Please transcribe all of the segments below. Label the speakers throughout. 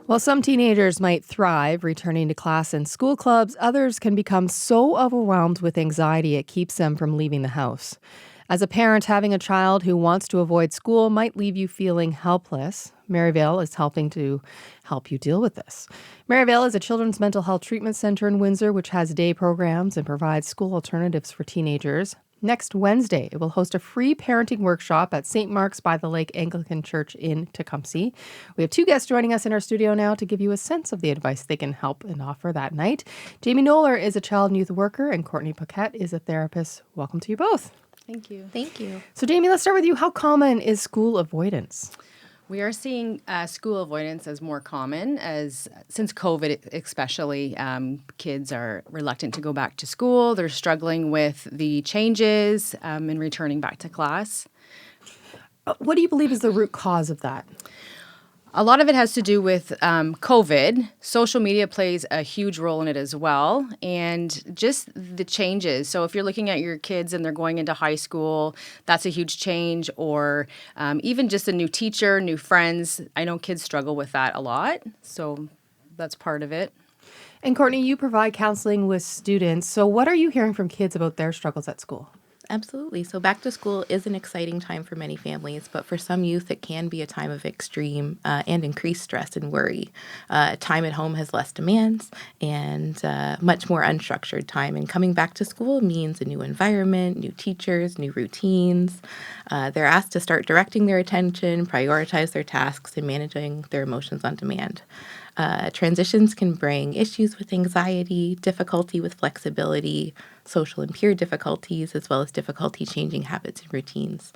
Speaker 1: While some teenagers might thrive returning to class and school clubs, others can become so overwhelmed with anxiety it keeps them from leaving the house. As a parent, having a child who wants to avoid school might leave you feeling helpless. Maryvale is helping to help you deal with this. Maryvale is a children's mental health treatment center in Windsor, which has day programs and provides school alternatives for teenagers. Next Wednesday, it will host a free parenting workshop at St. Mark's by the Lake Anglican Church in Tecumseh. We have two guests joining us in our studio now to give you a sense of the advice they can help and offer that night. Jamie Knoller is a child and youth worker, and Courtney Paquette is a therapist. Welcome to you both.
Speaker 2: Thank you.
Speaker 3: Thank you.
Speaker 1: So, Jamie, let's start with you. How common is school avoidance?
Speaker 2: We are seeing school avoidance as more common since COVID, especially. Kids are reluctant to go back to school. They're struggling with the changes and returning back to class.
Speaker 1: What do you believe is the root cause of that?
Speaker 2: A lot of it has to do with COVID. Social media plays a huge role in it as well, and just the changes. So if you're looking at your kids and they're going into high school, that's a huge change, or even just a new teacher, new friends. I know kids struggle with that a lot, so that's part of it.
Speaker 1: And Courtney, you provide counseling with students. So what are you hearing from kids about their struggles at school?
Speaker 3: Absolutely. So back to school is an exciting time for many families, but for some youth, it can be a time of extreme and increased stress and worry. Time at home has less demands and much more unstructured time. And coming back to school means a new environment, new teachers, new routines. They're asked to start directing their attention, prioritize their tasks, and managing their emotions on demand. Transitions can bring issues with anxiety, difficulty with flexibility, social and peer difficulties, as well as difficulty changing habits and routines.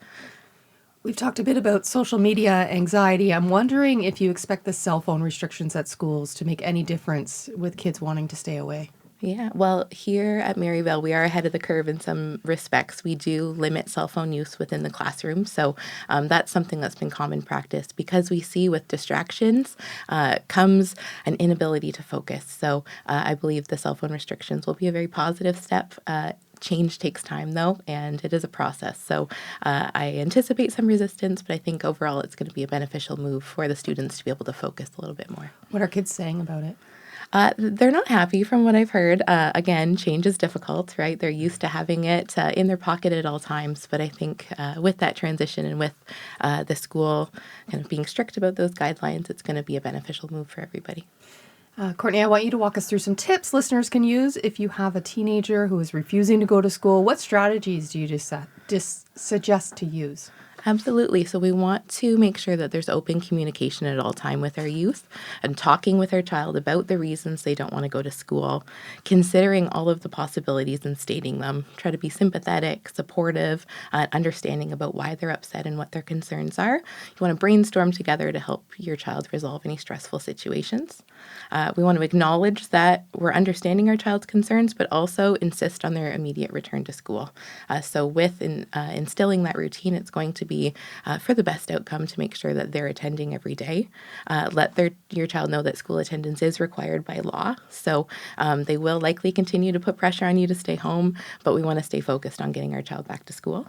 Speaker 1: We've talked a bit about social media anxiety. I'm wondering if you expect the cell phone restrictions at schools to make any difference with kids wanting to stay away.
Speaker 3: Yeah, well, here at Maryvale, we are ahead of the curve in some respects. We do limit cell phone use within the classroom, so that's something that's been common practice because we see with distractions comes an inability to focus. So I believe the cell phone restrictions will be a very positive step. Change takes time, though, and it is a process. So I anticipate some resistance, but I think overall it's going to be a beneficial move for the students to be able to focus a little bit more.
Speaker 1: What are kids saying about it?
Speaker 3: They're not happy from what I've heard. Again, change is difficult, right? They're used to having it in their pocket at all times. But I think with that transition and with the school kind of being strict about those guidelines, it's going to be a beneficial move for everybody.
Speaker 1: Courtney, I want you to walk us through some tips listeners can use if you have a teenager who is refusing to go to school. What strategies do you just suggest to use?
Speaker 3: Absolutely. So we want to make sure that there's open communication at all time with our youth and talking with our child about the reasons they don't want to go to school, considering all of the possibilities and stating them. Try to be sympathetic, supportive, understanding about why they're upset and what their concerns are. You want to brainstorm together to help your child resolve any stressful situations. We want to acknowledge that we're understanding our child's concerns, but also insist on their immediate return to school. So with instilling that routine, it's going to be for the best outcome to make sure that they're attending every day. Let your child know that school attendance is required by law. So they will likely continue to put pressure on you to stay home, but we want to stay focused on getting our child back to school.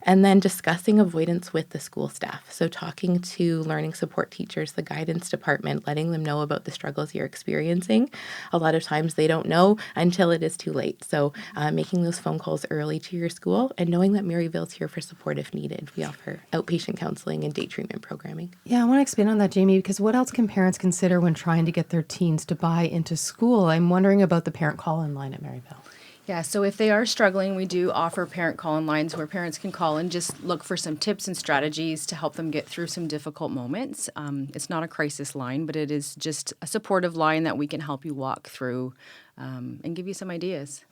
Speaker 3: And then discussing avoidance with the school staff. So talking to learning support teachers, the guidance department, letting them know about the struggles you're experiencing. A lot of times they don't know until it is too late. So making those phone calls early to your school and knowing that Maryvale's here for support if needed. We offer outpatient counseling and day treatment programming.
Speaker 1: Yeah, I want to expand on that, Jamie, because what else can parents consider when trying to get their teens to buy into school? I'm wondering about the parent call-in line at Maryvale.
Speaker 2: Yeah, so if they are struggling, we do offer parent call-in lines where parents can call and just look for some tips and strategies to help them get through some difficult moments. It's not a crisis line, but it is just a supportive line that we can help you walk through and give you some ideas.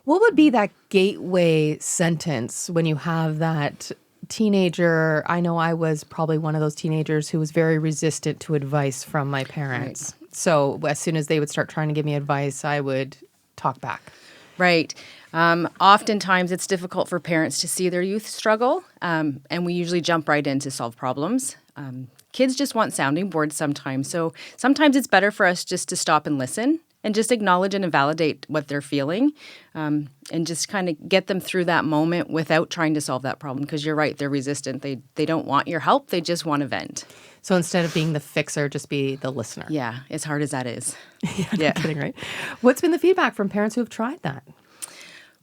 Speaker 1: What would be that gateway sentence when you have that teenager? I know I was probably one of those teenagers who was very resistant to advice from my parents. Right. So as soon as they would start trying to give me advice, I would talk back.
Speaker 2: Right. Oftentimes it's difficult for parents to see their youth struggle, and we usually jump right in to solve problems. Kids just want sounding boards sometimes. So sometimes it's better for us just to stop and listen and just acknowledge and validate what they're feeling, and just kind of get them through that moment without trying to solve that problem. Because you're right, they're resistant. They don't want your help. They just want to vent.
Speaker 1: So instead of being the fixer, just be the listener.
Speaker 2: Yeah, as hard as that is.
Speaker 1: No kidding, right? What's been the feedback from parents who have tried that?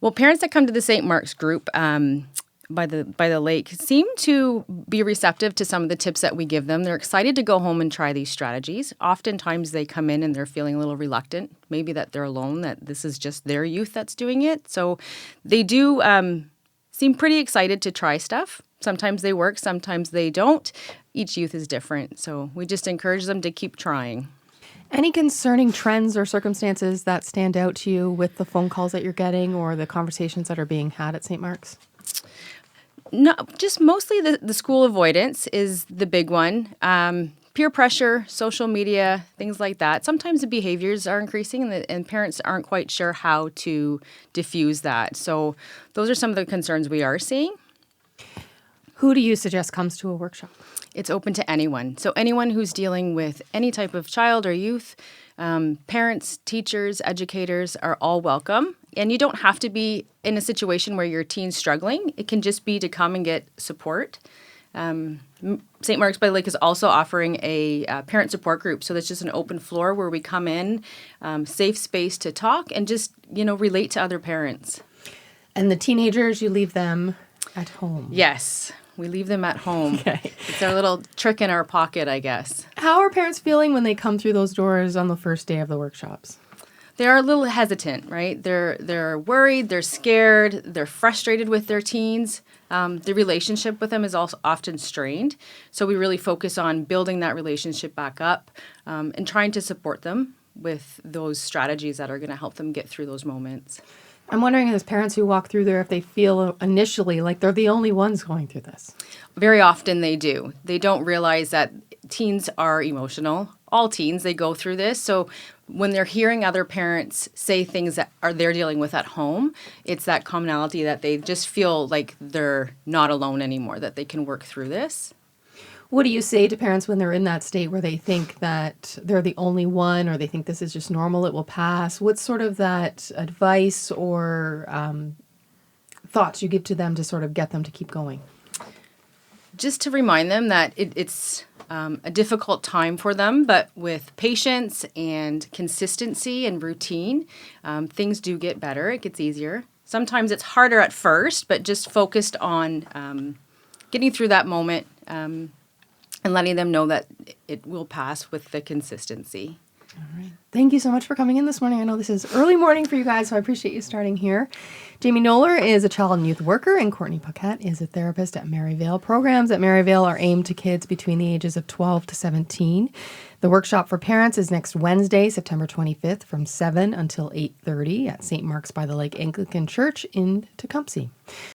Speaker 2: Well, parents that come to the St. Mark's group by the lake seem to be receptive to some of the tips that we give them. They're excited to go home and try these strategies. Oftentimes they come in and they're feeling a little reluctant, maybe that they're alone, that this is just their youth that's doing it. So they do seem pretty excited to try stuff. Sometimes they work, sometimes they don't. Each youth is different. So we just encourage them to keep trying.
Speaker 1: Any concerning trends or circumstances that stand out to you with the phone calls that you're getting or the conversations that are being had at St. Mark's?
Speaker 2: No, just mostly the school avoidance is the big one. Peer pressure, social media, things like that. Sometimes the behaviors are increasing and parents aren't quite sure how to diffuse that. So those are some of the concerns we are seeing.
Speaker 1: Who do you suggest comes to a workshop?
Speaker 2: It's open to anyone. So anyone who's dealing with any type of child or youth, parents, teachers, educators are all welcome. And you don't have to be in a situation where your teen's struggling. It can just be to come and get support. St. Mark's by the Lake is also offering a parent support group. So that's just an open floor where we come in, safe space to talk and just, relate to other parents.
Speaker 1: And the teenagers, you leave them at home?
Speaker 2: Yes, we leave them at home.
Speaker 1: Okay.
Speaker 2: It's our little trick in our pocket, I guess.
Speaker 1: How are parents feeling when they come through those doors on the first day of the workshops?
Speaker 2: They're a little hesitant, right? They're worried, they're scared, they're frustrated with their teens. The relationship with them is also often strained. So we really focus on building that relationship back up and trying to support them with those strategies that are going to help them get through those moments.
Speaker 1: I'm wondering, as parents who walk through there, if they feel initially like they're the only ones going through this.
Speaker 2: Very often they do. They don't realize that teens are emotional. All teens, they go through this. So when they're hearing other parents say things that they're dealing with at home, it's that commonality that they just feel like they're not alone anymore, that they can work through this.
Speaker 1: What do you say to parents when they're in that state where they think that they're the only one or they think this is just normal, it will pass? What's sort of that advice or thoughts you give to them to sort of get them to keep going?
Speaker 2: Just to remind them that it's a difficult time for them, but with patience and consistency and routine, things do get better. It gets easier. Sometimes it's harder at first, but just focused on getting through that moment and letting them know that it will pass with the consistency.
Speaker 1: All right. Thank you so much for coming in this morning. I know this is early morning for you guys, so I appreciate you starting here. Jamie Knoller is a child and youth worker, and Courtney Paquette is a therapist at Maryvale. Programs at Maryvale are aimed to kids between the ages of 12 to 17. The workshop for parents is next Wednesday, September 25th from 7 until 8:30 at St. Mark's by the Lake Anglican Church in Tecumseh.